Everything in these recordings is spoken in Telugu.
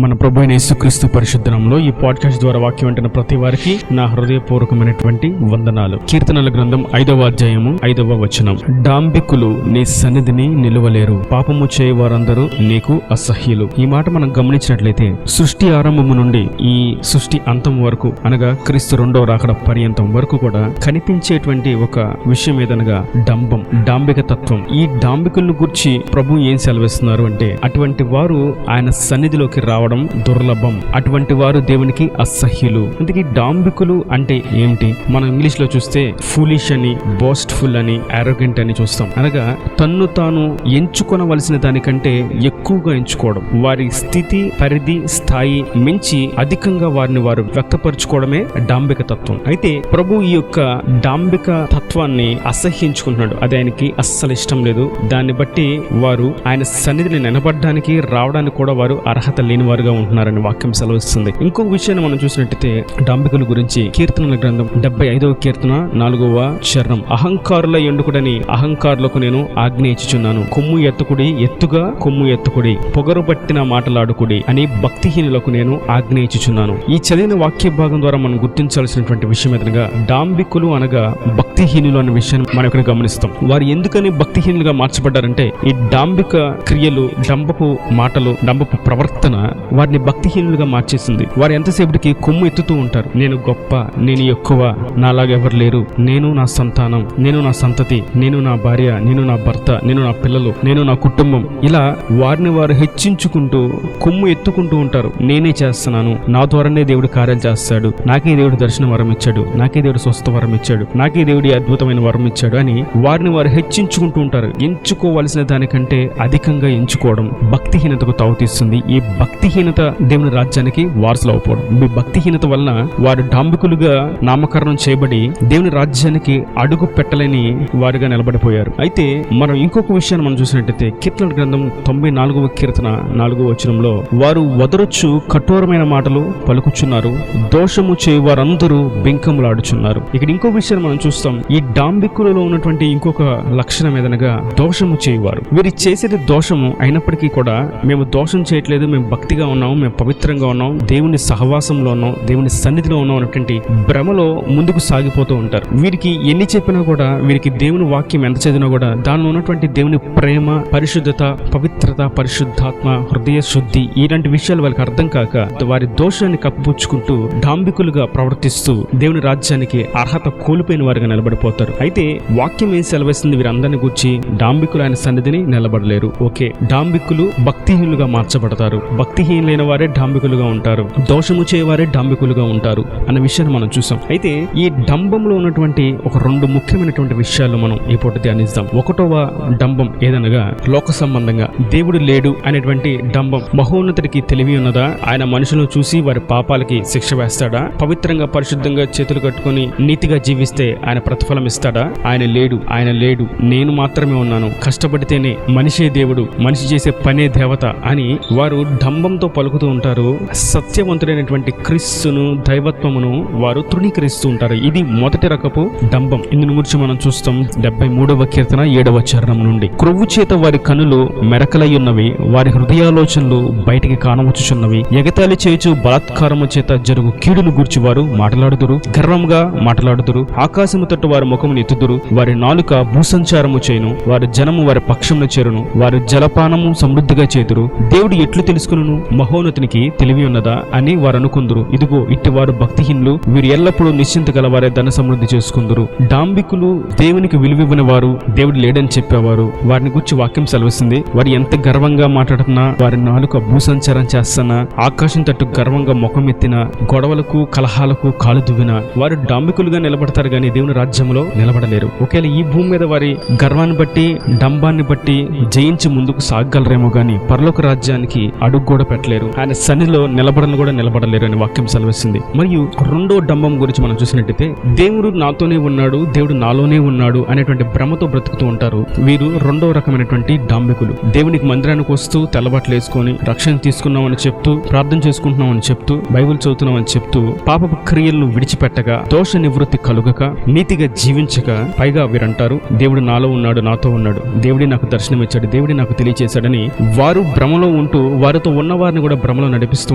మన ప్రభు అయిన యేసుక్రీస్తు పరిశుద్ధ నామములో ఈ పాడ్కాస్ట్ ద్వారా వాక్యం వింటున్న ప్రతి వారికి నా హృదయపూర్వకమైనటువంటి వందనాలు. కీర్తనల గ్రంథం 5వ అధ్యాయము 5వ వచనం. డాంబికులు నీ సన్నిధిని నిలువలేరు, పాపము చేయ వారందరూ నీకు అసహ్యులు. ఈ మాట మనం గమనించినట్లయితే సృష్టి ఆరంభము నుండి ఈ సృష్టి అంతం వరకు, అనగా క్రీస్తు రెండవ రాకడ పర్యంతం వరకు కూడా కనిపించేటువంటి ఒక విషయం ఏదనగా డంబం, డాంబిక తత్వం. ఈ డాంబికులను గురించి ప్రభు ఏం సెలవిస్తున్నారు అంటే, అటువంటి వారు ఆయన సన్నిధిలోకి రావడం దుర్లభం, అటువంటి వారు దేవునికి అసహ్యులు. అందుకే డాంబికులు అంటే ఏమిటి? మనం ఇంగ్లీష్ లో చూస్తే ఫూలిష్ అని, బోస్ట్ఫుల్ అని, అరోగెంట్ అని చూస్తాం. అనగా తన్ను తాను ఎంచుకొనవలసిన దానికంటే ఎక్కువగా ఎంచుకోవడం, వారి స్థితి పరిధి స్థాయి మించి అధికంగా వారిని వారు వ్యక్తపరచుకోవడమే డాంబిక తత్వం. అయితే ప్రభు ఈ యొక్క డాంబిక తత్వాన్ని అసహ్యించుకుంటున్నాడు. అది ఆయనకి అస్సలు ఇష్టం లేదు. దాన్ని బట్టి వారు ఆయన సన్నిధిని నిలబడడానికి రావడానికి కూడా వారు అర్హత లేని వారుగా ఉంటున్నారని వాక్యం సెలవిస్తుంది. ఇంకొక విషయాన్ని మనం చూసినట్టయితే డాంబికుల గురించి కీర్తనల గ్రంథం 75వ కీర్తన 4వ చరణం. అహంకారుల ఎండుకుడని అహంకారులకు నేను ఆజ్ఞ ఇచ్చుచున్నాను, కొమ్ము ఎత్తుకుడి, ఎత్తుగా కొమ్ము ఎత్తుకుడి, పొగరు పట్టిన మాటలాడుకుడి అని భక్తిహీనులకు నేను ఆజ్ఞ ఇచ్చుచున్నాను. ఈ చదివిన వాక్య భాగం ద్వారా మనం గుర్తించాల్సినటువంటి విషయం ఏదనగా డాంబికులు అనగా భక్తిహీనులు అనే విషయాన్ని మనం ఇక్కడ గమనిస్తాం. వారు ఎందుకని భక్తిహీనులుగా మార్చబడ్డారంటే, ఈ డాంబిక క్రియలు, డంబపు మాటలు, డంబపు ప్రవర్తన వారిని భక్తిహీనులుగా మార్చేసింది. వారు ఎంతసేపటికి కొమ్ము ఎత్తుతూ ఉంటారు. నేను గొప్ప, నేను ఎక్కువ, నాలాగెవరు లేరు, నేను నా సంతానం, నేను నా సంతతి, నేను నా భార్య, నేను నా భర్త, నేను నా పిల్లలు, నేను నా కుటుంబం, ఇలా వారిని వారు హెచ్చించుకుంటూ కొమ్ము ఎత్తుకుంటూ ఉంటారు. నేనే చేస్తున్నాను, నా ద్వారానే దేవుడు కార్యాలు చేస్తాడు, నాకే దేవుడు దర్శనం వరం ఇచ్చాడు, నాకే దేవుడు స్వస్థ వరం ఇచ్చాడు, నాకే దేవుడి అద్భుతమైన వరం ఇచ్చాడు అని వారిని వారు హెచ్చించుకుంటూ ఉంటారు. ఎంచుకోవాల్సిన దానికంటే అధికంగా ఎంచుకోవడం భక్తిహీనతకు తావుతీస్తుంది. ఈ భక్తిహీనత దేవుని రాజ్యానికి వారసులు అవ్వడం. ఈ భక్తిహీనత వలన వారు డాంబికులుగా నామకరణం చేయబడి దేవుని రాజ్యానికి అడుగు పెట్టలేని వారుగా నిలబడిపోయారు. అయితే మనం ఇంకొక విషయాన్ని మనం చూసినట్టయితే కీర్తనల గ్రంథం 94వ కీర్తన 4వ వచనంలో, వారు వదరొచ్చు కఠోరమైన మాటలు పలుకుచున్నారు, దోషము చేయ వారందరూ బెంకములాడుచున్నారు. ఇక్కడ ఇంకో విషయాన్ని మనం చూస్తాం. ఈ డాంబికులలో ఉన్నటువంటి ఇంకొక లక్షణం ఏదనగా దోషము చేయవారు. వీరు చేసేది దోషము అయినప్పటికీ కూడా మేము దోషం చేయట్లేదు, మేము భక్తిగా ఉన్నాం, మేము పవిత్రంగా ఉన్నాం, దేవుని సహవాసంలో ఉన్నాం, దేవుని సన్నిధిలో ఉన్నాం అనేటువంటి భ్రమలో ముందుకు సాగిపోతూ ఉంటారు. వీరికి ఎన్ని చెప్పినా కూడా, వీరికి దేవుని వాక్యం ఎంత చదివినా కూడా దానిలో ఉన్నటువంటి దేవుని ప్రేమ, పరిశుద్ధత, పవిత్రత, పరిశుద్ధాత్మ, హృదయ శుద్ధి, ఇలాంటి విషయాలు వాళ్ళకి అర్థం కాక వారి దోషాన్ని కప్పిపుచ్చుకుంటూ డాంబికులుగా ప్రవర్తిస్తూ దేవుని రాజ్యానికి అర్హత కోల్పోయిన వారుగా నిలబడిపోతారు. అయితే వాక్యం ఏం సెలవిస్తుంది? వీరందరిని గురించి డాంబికులు ఆయన సన్నిధిని నిలబడలేరు. ఓకే, డాంబికులు భక్తిహీనులుగా మార్చబడతారు, భక్తిహీనులైన వారే డాంబికులుగా ఉంటారు, దోషము చేయవారే డాంబికులుగా ఉంటారు అన్న విషయాన్ని మనం చూసాం. అయితే ఈ డంబంలో ఉన్నటువంటి ఒక 2 ముఖ్యమైనటువంటి విషయాలు మనం ఈ పూట ధ్యానిస్తాం. 1వ డంబం ఏదనగా లోక సంబంధంగా దేవుడు లేడు అనేటువంటి డంబం. మహోన్నతుడికి తెలివి ఉన్నదా? ఆయన మనుషులను చూసి వారి పాపాలకి శిక్ష వేస్తాడా? పవిత్రంగా పరిశుద్ధంగా చేతులు కట్టుకుని నీతిగా జీవిస్తే ఆయన ప్రతిఫలం ఇస్తాడా? ఆయన లేడు, ఆయన లేడు, నేను మాత్రమే ఉన్నాను, కష్టపడితేనే మనిషే దేవుడు, మనిషి చేసే పనే దేవత అని వారు డంబంతో పలుకుతూ ఉంటారు. సత్యవంతుడైనటువంటి క్రీస్తును, దైవత్వమును వారు తృణీకరిస్తూ ఉంటారు. ఇది మొదటి రకపు డంబం. ఇందుని గురించి మనం చూస్తాం 73వ కీర్తన 7వ చరణం నుండి. క్రొవ్వు చేత వారి కనులు మెరకలై ఉన్నవి, వారి హృదయాలోచనలు బయటికి కానవచ్చుచున్నవి. ఎగతాళి చేయుచు బలాత్కారము చేత జరుగు కీడును గూర్చి వారు మాట్లాడుదురు, గర్వంగా మాట్లాడుదురు, ఆకాశము తట్టు వారి ముఖమును ఎత్తుదురు, వారి నాలుక భూసంచారము చేయును, వారి జనము వారి పక్షమును చేరును, వారి జలపానము సమృద్ధిగా చేతురు. దేవుడు ఎట్లు తెలుసుకును? మహోన్నతునికి తెలివి ఉన్నదా అని వారు అనుకుందురు. ఇదిగో ఇట్టి వారు భక్తిహీనులు, వీరు ఎల్లప్పుడూ నిశ్చింత గలవారే ధన సమృద్ధి చేసుకుందరు. డాంబికులు దేవునికి విలువివ్వని వారు, దేవుడు లేడని చెప్పేవారు. వారిని గురించి వాక్యం సెలవిస్తుంది. వారు ఎంత గర్వంగా మాట్లాడుతున్నా, వారి నాలుక భూసంచారం చేస్తున్నా, ఆకాశం తట్టు గర్వంగా ముఖం ఎత్తినా, గొడవలకు కలహాలకు కాలు దువ్వినా వారు డాంబికులుగా నిలబడతారు గానీ దేవుని రాజ్యంలో నిలబడలేరు. ఒకవేళ ఈ భూమి మీద వారి గర్వాన్ని బట్టి, డంబాన్ని బట్టి జయించి ముందుకు సాగగలరేమో గానీ పరలోక రాజ్యానికి అడుగు కూడా పెట్టలేరు. ఆయన సన్నిధిలో నిలబడను కూడా నిలబడలేరు అని వాక్యం సెలవిస్తుంది. మరియు 2వ డంబం గురించి మనం చూసినట్టయితే, దేవుడు నాతోనే ఉన్నాడు, దేవుడు నాలోనే ఉన్నాడు అనేటువంటి భ్రమతో బ్రతుకుతూ ఉంటారు. వీరు 2వ రకమైనటువంటి డాంబికులు. దేవునికి మందిరానికి వస్తూ తెల్లబట్టలు వేసుకొని రక్షణ తీసుకున్నామని చెప్తూ, ప్రార్థన చేసుకుంటున్నామని చెప్తూ, బైబిల్ చదువుతున్నామని చెప్తూ, పాపపు క్రియలను విడిచిపెట్టగా, దోష నివృత్తి కలుగక, నీతిగా జీవించక, పైగా వీరంటారు దేవుడు నాలో ఉన్నాడు, నాతో ఉన్నాడు, దేవుడే నాకు దర్శనం ఇచ్చాడు, దేవుడే నాకు తెలియచేశాడని వారు భ్రమలో ఉంటూ వారితో ఉన్నవారు వారిని కూడా భ్రమలో నడిపిస్తూ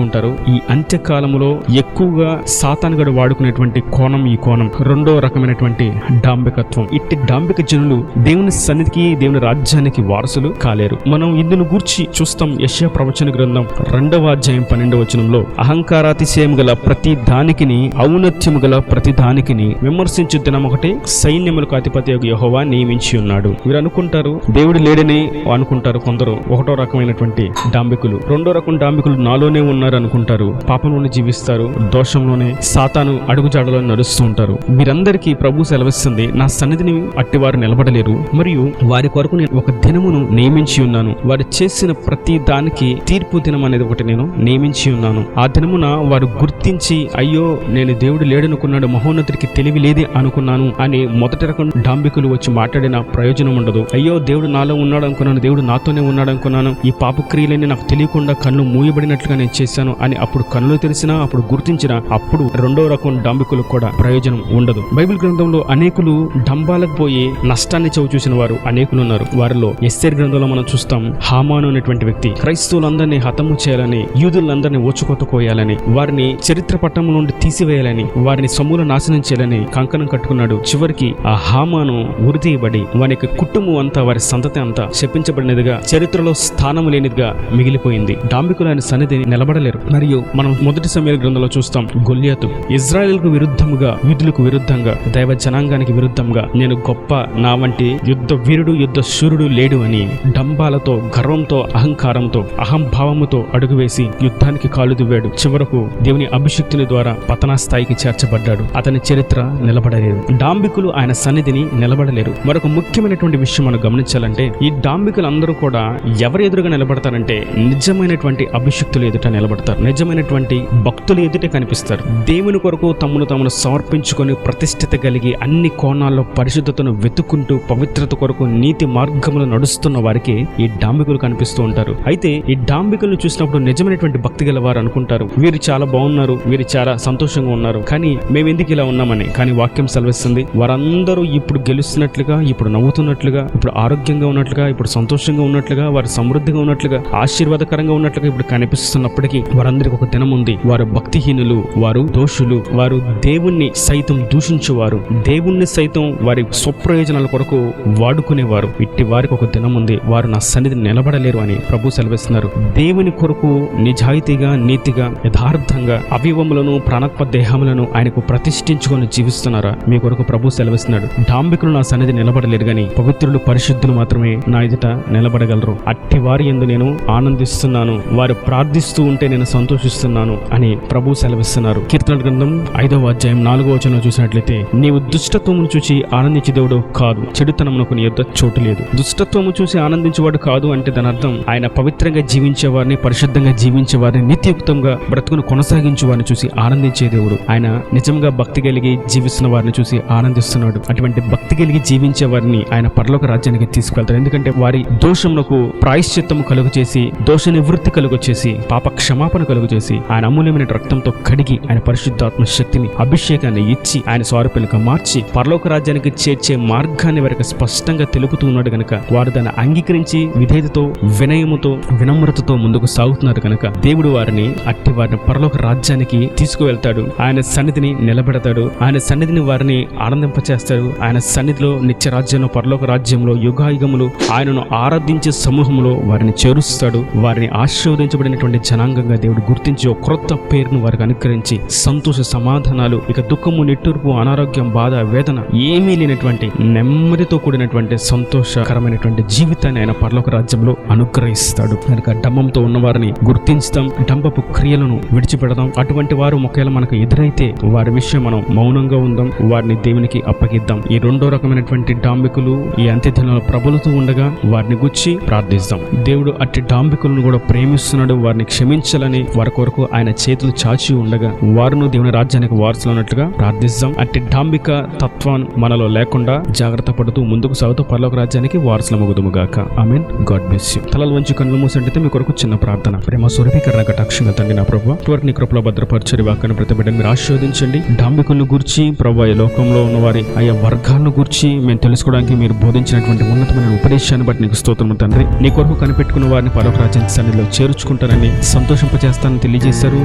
ఉంటారు. ఈ అంత్యకాలంలో ఎక్కువగా సాతానుగాడు వాడుకునేటువంటి కోణం ఈ కోణం, రెండో రకమైనటువంటి డాంబికత్వం. ఇట్టి డాంబిక జనులు దేవుని సన్నిధికి, దేవుని రాజ్యానికి వారసులు కాలేరు. మనం ఇందును గూర్చి చూస్తాం. యెషయా ప్రవచన గ్రంథం 2వ అధ్యాయం 12వ వచనంలో, అహంకారాతిశయం గల ప్రతి దానికిని, ఔన్నత్యము గల ప్రతి దానికిని విమర్శించు దినం ఒకటి సైన్యములకు అధిపతి యెహోవా నియమించి ఉన్నాడు. వీరు అనుకుంటారు దేవుడు లేడని అనుకుంటారు కొందరు, ఒకటో రకమైనటువంటి డాంబికులు. రెండో రకం డాంబికులు నాలోనే ఉన్నారు అనుకుంటారు, పాపంలోనే జీవిస్తారు, దోషంలోనే సాతాను అడుగుజాడలో నడుస్తూ ఉంటారు. వీరందరికీ ప్రభు సెలవిస్తుంది, నా సన్నిధిని అట్టివారు నిలబడలేరు, మరియు వారి కొరకు నేను ఒక దినమును నియమించి ఉన్నాను. వారు చేసిన ప్రతి దానికి తీర్పు దినం అనేది ఒకటి నేను నియమించి ఉన్నాను. ఆ దినమున వారు గుర్తించి, అయ్యో నేను దేవుడు లేడనుకున్నాడు, మహోన్నతుడికి తెలివి లేదే అనుకున్నాను అని మొదటి రకం డాంబికులు వచ్చి మాట్లాడిన ప్రయోజనం ఉండదు. అయ్యో దేవుడు నాలో ఉన్నాడు అనుకున్నాను, దేవుడు నాతోనే ఉన్నాడు అనుకున్నాను, ఈ పాపక్రియలన్నీ నాకు తెలియకుండా కన్ను మూయబడినట్లుగా నేను చేశాను అని అప్పుడు కన్నులు తెలిసినా, అప్పుడు గుర్తించినా, అప్పుడు రెండో రకం డాంబికులకు కూడా ప్రయోజనం ఉండదు. బైబిల్ గ్రంథంలో అనేకులు డంబాలకు పోయి నష్టాన్ని చూసిన వారు అనేకులు ఉన్నారు. వారిలో ఎస్తేరు గ్రంథంలో మనం చూస్తాం, హామాను అనేటువంటి వ్యక్తి క్రైస్తవులందరినీ హతము చేయాలని, యూదులందరినీ ఓచుకొట్టుకోయాలని, వారిని చరిత్ర పట్టణం నుండి తీసివేయాలని, వారిని సమూల నాశనం చేయాలని కంకణం కట్టుకున్నాడు. చివరికి ఆ హామాను ఉరితీయబడి వారి కుటుంబం అంతా, వారి సంతతి అంతా శపించబడినదిగా, చరిత్రలో స్థానం లేనిదిగా మిగిలిపోయింది. డాంబికులు ఆయన సన్నిధిని నిలబడలేరు. మరియు మనం మొదటి సమయాల గ్రంథంలో చూస్తాం, గొల్లియాతు ఇజ్రాయెల్కు విరుద్ధముగా, యూదులకు విరుద్ధంగా, దైవ జనాంగానికి విరుద్ధంగా నేను గొప్ప, నా వంటి యుద్ధ వీరుడు, యుద్ధ శూరుడు లేడు అని డంబాలతో, గర్వంతో, అహంకారంతో, అహంభావముతో అడుగువేసి యుద్ధానికి కాలు దువ్వాడు. చివరకు దేవుని అభిషిక్తుని ద్వారా పతనా స్థాయికి చేర్చబడ్డాడు. అతని చరిత్ర నిలబడలేదు. డాంబికులు ఆయన సన్నిధిని నిలబడలేరు. మరొక ముఖ్యమైనటువంటి విషయం మనం గమనించాలంటే, ఈ డాంబికులు అందరూ కూడా ఎవరు ఎదురుగా నిలబడతారంటే నిజమైనటువంటి అభిషిక్తులు ఎదుట నిలబడతారు, నిజమైనటువంటి భక్తులు ఎదుట కనిపిస్తారు. దేవుని కొరకు తమను సమర్పించుకొని ప్రతిష్ఠిత కలిగి అన్ని కోణాల్లో పరిశుద్ధతను వెతుక్కుంటూ పవిత్రత కొరకు నీతి మార్గములు నడుస్తున్న వారికి ఈ డాంబికులు కనిపిస్తూ ఉంటారు. అయితే ఈ డాంబికులను చూసినప్పుడు నిజమైనటువంటి భక్తి గల వారు అనుకుంటారు, వీరు చాలా బాగున్నారు, వీరు చాలా సంతోషంగా ఉన్నారు, కానీ మేము ఎందుకు ఇలా ఉన్నామని. కానీ వాక్యం సెలవిస్తుంది, వారందరూ ఇప్పుడు గెలుస్తున్నట్లుగా, ఇప్పుడు నవ్వుతున్నట్లుగా, ఇప్పుడు ఆరోగ్యంగా ఉన్నట్లుగా, ఇప్పుడు సంతోషంగా ఉన్నట్లుగా, వారు సమృద్ధిగా ఉన్నట్లుగా, ఆశీర్వాదకరంగా ఉన్నట్లుగా ఇప్పుడు కనిపిస్తున్నప్పటికీ వారందరికీ ఒక దినం ఉంది. వారు భక్తిహీనులు, వారు దోషులు, వారు దేవుణ్ణి సైతం దూషించువారు, దేవుణ్ణి సైతం వారి స్వప్రయోజనాల కొరకు వాడుకునేవారు. ఇట్టి వారికి ఒక దినం ఉంది, వారు నా సన్నిధిని నిలబడలేరు అని ప్రభు సెలవిస్తున్నారు. దేవుని కొరకు నిజాయితీగా, నీతిగా, యథార్థంగా అవయవములను, ప్రాణత్వ దేహములను ఆయనకు ప్రతిష్ఠించుకొని జీవిస్తున్నారా? మీ కొరకు ప్రభు సెలవిస్తున్నాడు, డాంబికులు నా సన్నిధి నిలబడలేరు గాని పవిత్రులు, పరిశుద్ధులు మాత్రమే నా ఎదుట నిలబడగలరు. అట్టి వారి యందు నేను ఆనందిస్తున్నాను, వారు ప్రార్థిస్తూ ఉంటే నేను సంతోషిస్తున్నాను అని ప్రభు సెలవిస్తున్నారు. కీర్తనల గ్రంథం 5వ అధ్యాయం 4వ వచనంలో చూసినట్లయితే, నీవు దుష్టత్వమును చూసి ఆనందించే దేవుడు కాదు, చెడుతనమునకు నీ యొద్ద చోటు లేదు. దుష్టత్వము చూసి ఆనందించేవాడు కాదు అంటే దాని అర్థం ఆయన పవిత్రంగా జీవించేవారిని, పరిశుద్ధంగా జీవించేవారిని, నీతియుక్తంగా బ్రతుకును కొనసాగించే వారిని చూసి ఆనందించే దేవుడు. ఆయన నిజంగా భక్తి కలిగి జీవిస్తున్న వారిని చూసి ఆనందిస్తున్నాడు. అటువంటి భక్తి కలిగి జీవించే వారిని ఆయన పరలోక రాజ్యానికి తీసుకెళ్తాడు. ఎందుకంటే వారి దోషములకు ప్రాయశ్చిత్తము కలుగు చేసి, దోష నివృత్తి కలుగు చేసి, పాప క్షమాపణ కలుగు చేసి, ఆయన అమూల్యమైన రక్తంతో కడిగి, ఆయన పరిశుద్ధాత్మ శక్తిని, అభిషేకాన్ని ఇచ్చి, ఆయన స్వరూపులుగా మార్చి పరలోక రాజ్యానికి చేర్చే మార్గాన్ని వారికి స్పష్టంగా తెలుపుతూ ఉన్నాడు గనుక వారు దాన్ని అంగీకరించి విధేయతతో, వినయముతో, వినమ్రతతో ముందుకు సాగుతున్నారు కనుక దేవుడు వారిని, అట్టి వారిని పరలోక రాజ్యానికి తీసుకువెళ్తాడు. ఆయన సన్నిధిని నిలబెడతాడు. ఆయన సన్నిధిని వారిని ఆనందింపచేస్తాడు. ఆయన సన్నిధిలో నిత్య రాజ్యంలో, పరలోక రాజ్యంలో, యుగాయుగములు ఆయనను ఆరాధించే సమూహంలో వారిని చేరుస్తాడు. వారిని ఆశీర్వదించబడినటువంటి జనాంగంగా దేవుడు గుర్తించి ఒక క్రొత్త పేరును వారికి అనుగ్రహించి సంతోష సమాధానాలు, ఇక దుఃఖము, నిట్టూర్పు, అనారోగ్యం, బాధ, వేదన ఏమీ లేనటువంటి నెమ్మదితో కూడినటువంటి సంతోషకరమైనటువంటి జీవితాన్ని ఆయన పరలోక రాజ్యంలో అనుగ్రహిస్తాడు. కనుక డంబంతో ఉన్నవారిని గుర్తించుతాం, డంబపు క్రియలను విడిచిపెడదాం. అటువంటి వారు ఒకవేళ మనకు ఎదురైతే వారి విషయం మనం మౌనంగా ఉందాం, వారిని దేవునికి అప్పగిద్దాం. ఈ రెండో రకమైనటువంటి డాంబికులు ఈ అంత్యదినాల్లో ప్రబలుతూ ఉండగా వారిని గుచ్చి ప్రార్థిస్తాం. దేవుడు అట్టి డాంబికులను కూడా ప్రేమిస్తున్నాడు. వారిని క్షమించాలని వారి కొరకు ఆయన చేతులు చాచి ఉండగా వారును దేవుని రాజ్యానికి వారసులు అన్నట్లుగా ప్రార్థిస్తాం. అట్టి డాంబిక తత్వం మనలో లేకుండా జాగ్రత్త పడుతూ ముందుకు సాగుతూ పరలోక రాజ్యానికి వారసులమగుదుముగాక. ఆమేన్. God bless you. తలలు వంచి కన్నులు మూసినట్లయితే మీ కొరకు చిన్న ప్రార్థన. ప్రేమ స్వరూపీకరణ కటాక్షంగా తండ్రి నా ప్రభువా, ఇటువరకు నీ కృపలో భద్రపరిచే వాక్యాన్ని ప్రతి బిడ్డను మీరు ఆశీర్వదించండి. డాంబికులను గురించి ప్రభువా, ఈ లోకంలో ఉన్న వారి ఆయా వర్గాలను గురించి మేము తెలుసుకోవడానికి మీరు బోధించినటువంటి ఉన్నతమైన ఉపదేశాన్ని బట్టి నీకు స్తోత్రము తండ్రి. నీ కొరకు కనిపెట్టుకున్న వారిని పరలోక రాజ్యానికి సన్నిధిలో చేర్చు చేర్చుకుంటారని, సంతోషింపచేస్తారని తెలియజేశారు.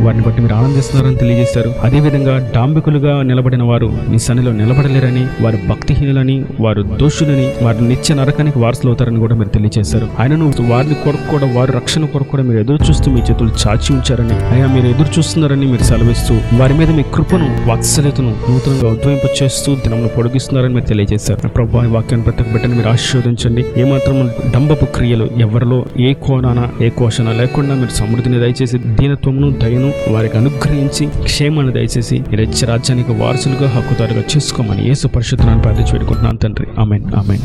వారిని బట్టి మీరు ఆనందిస్తున్నారని తెలియజేశారు. అదేవిధంగా డాంబికులుగా నిలబడిన వారు నీ సన్నిధిలో నిలబడలేరని, వారు భక్తిహీనులని, వారు దోషులని, వారు నిత్య నరకానికి వారసులు అవుతారని కూడా మీరు తెలియజేశారు. ఆయనను వారిని కొరకు కూడా, వారి రక్షణ కొరకు కూడా మీరు ఎదురు చూస్తూ మీ చేతులు చాచి ఉంచారని, అయ్యా మీరు ఎదురు చూస్తున్నారని మీరు సెలవిస్తూ వారి మీద మీ కృపను, వాత్సల్యతను నూతనంగా ఉద్వయింప చేస్తూ దినమును పొడిగిస్తున్నారని మీరు తెలియజేశారు. ప్రభువా, ఈ వాక్యాన్ని ప్రతి ఒక్క బిడ్డను మీరు ఆశీర్వదించండి. ఏమాత్రం డంబపు క్రియలు ఎవరిలో ఏ కోణాన ఏ కోశన లేకుండా మీరు సమృద్ధిని దయచేసి, దీనత్వమును దయను వారికి అనుగ్రహించి, క్షేమాన్ని దయచేసి మీరు రాజ్యానికి వారసులుగా, హక్కుదారుగా చేసుకోమని యేసు పరిశుద్ధ నామమున ప్రార్థించి వేడుకుంటున్నాను తండ్రి. ఆమేన్, ఆమేన్.